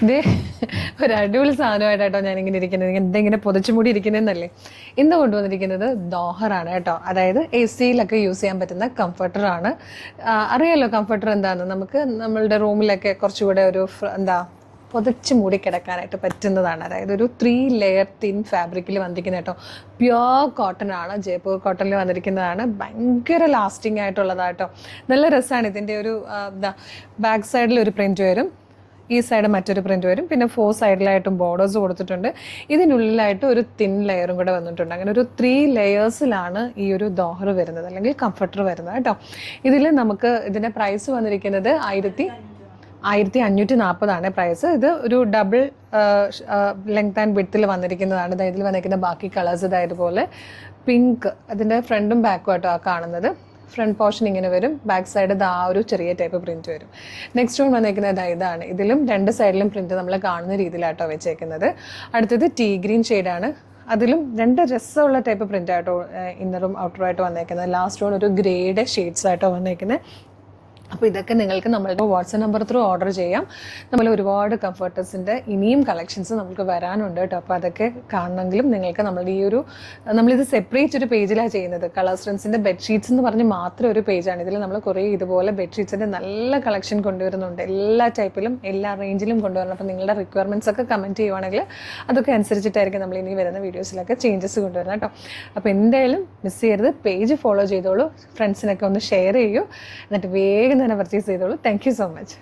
ഇത് ഒരു അടിപൊളി സാധനമായിട്ടോ ഞാനിങ്ങനെ ഇരിക്കുന്നത്, എന്തെങ്കിലും പൊതിച്ചുമൂടി ഇരിക്കുന്നതെന്നല്ലേ. ഇന്ന് കൊണ്ടുവന്നിരിക്കുന്നത് ദോഹറാണ് കേട്ടോ. അതായത് AC-യിലൊക്കെ യൂസ് ചെയ്യാൻ പറ്റുന്ന കംഫർട്ടറാണ്. അറിയാലോ കംഫർട്ടർ എന്താണെന്ന്. നമുക്ക് നമ്മളുടെ റൂമിലൊക്കെ കുറച്ചുകൂടെ ഒരു പൊതിച്ച് മൂടി കിടക്കാനായിട്ട് പറ്റുന്നതാണ്. അതായത് ഒരു 3 ലെയർ തിൻ ഫാബ്രിക്കിൽ വന്നിരിക്കുന്ന കേട്ടോ. പ്യുവർ കോട്ടൺ ആണ്, ജയ്പൂർ കോട്ടണിൽ വന്നിരിക്കുന്നതാണ്. ഭയങ്കര ലാസ്റ്റിംഗ് ആയിട്ടുള്ളതാട്ടോ. നല്ല രസമാണ്. ഇതിൻ്റെ ഒരു ബാക്ക് സൈഡിൽ ഒരു പ്രിൻറ്റ് വരും, ഈ സൈഡ് മറ്റൊരു പ്രിൻറ്റ് വരും, പിന്നെ 4 സൈഡിലായിട്ടും ബോർഡേഴ്സ് കൊടുത്തിട്ടുണ്ട്. ഇതിനുള്ളിലായിട്ട് ഒരു തിൻ ലെയറും കൂടെ വന്നിട്ടുണ്ട്. അങ്ങനെ ഒരു 3 ലെയേഴ്സിലാണ് ഈ ഒരു ദോഹർ വരുന്നത്, അല്ലെങ്കിൽ കംഫർട്ടർ വരുന്നത് കേട്ടോ. ഇതിൽ നമുക്ക് ഇതിൻ്റെ പ്രൈസ് വന്നിരിക്കുന്നത് 1540 പ്രൈസ്. ഇത് ഒരു ഡബിൾ ലെങ്ത് ആൻഡ് വിഡ്ത്തിൽ വന്നിരിക്കുന്നതാണ്. ഇതിൽ വന്നിരിക്കുന്ന ബാക്കി കളേഴ്സ് ഇതായതുപോലെ പിങ്ക്, അതിൻ്റെ ഫ്രണ്ടും ബാക്കും ആയിട്ടോ കാണുന്നത്. ഫ്രണ്ട് പോർഷൻ ഇങ്ങനെ വരും, ബാക്ക് സൈഡ് ആ ഒരു ചെറിയ ടൈപ്പ് പ്രിൻറ്റ് വരും. നെക്സ്റ്റ് വൺ വന്നിരിക്കുന്നത് ഇതാണ്. ഇതിലും 2 സൈഡിലും പ്രിൻറ്റ് നമ്മൾ കാണുന്ന രീതിയിലാട്ടോ വെച്ചേക്കുന്നത്. അടുത്തത് ടീ ഗ്രീൻ ഷെയ്ഡാണ്. അതിലും 2 രസമുള്ള ടൈപ്പ് പ്രിൻ്റ് ആയിട്ടോ ഇന്നറും ഔട്ടറും ആയിട്ട് വന്നേക്കുന്നത്. ലാസ്റ്റ് വൺ ഒരു ഗ്രേഡ് ഷെയ്ഡ്സ് ആയിട്ടോ വന്നേക്കുന്നത്. അപ്പോൾ ഇതൊക്കെ നിങ്ങൾക്ക് നമ്മളുടെ വാട്സപ്പ് നമ്പർ ത്രൂ ഓർഡർ ചെയ്യാം. നമ്മൾ ഒരുപാട് കംഫർട്ടേഴ്സിൻ്റെ ഇനിയും കളക്ഷൻസ് നമുക്ക് വരാനുണ്ട് കേട്ടോ. അപ്പോൾ അതൊക്കെ കാണണമെങ്കിലും നിങ്ങൾക്ക് നമ്മളിത് സെപ്പറേറ്റ് ഒരു പേജിലാണ് ചെയ്യുന്നത്. കളർ സ്ട്രെൻസിൻ്റെ ബെഡ്ഷീറ്റ്സ് എന്ന് പറഞ്ഞ് മാത്രം ഒരു പേജാണ്. ഇതിൽ നമ്മൾ കുറേ ഇതുപോലെ ബെഡ്ഷീറ്റ്സിൻ്റെ നല്ല കളക്ഷൻ കൊണ്ടുവരുന്നുണ്ട്. എല്ലാ ടൈപ്പിലും എല്ലാ റേഞ്ചിലും കൊണ്ടുവരണം. അപ്പോൾ നിങ്ങളുടെ റിക്വയർമെൻറ്റ്സ് ഒക്കെ കമൻറ്റ് ചെയ്യുവാണെങ്കിൽ അതൊക്കെ അനുസരിച്ചിട്ടായിരിക്കും നമ്മൾ ഇനി വരുന്ന വീഡിയോസിലൊക്കെ ചേഞ്ചസ് കൊണ്ടുവരണം കേട്ടോ. അപ്പോൾ എന്തായാലും മിസ് ചെയ്യരുത്. പേജ് ഫോളോ ചെയ്തോളൂ, ഫ്രണ്ട്സിനൊക്കെ ഒന്ന് ഷെയർ ചെയ്യൂ, എന്നിട്ട് വേഗം തന്നെ പർച്ചേസ് ചെയ്തോളൂ. Thank you so much.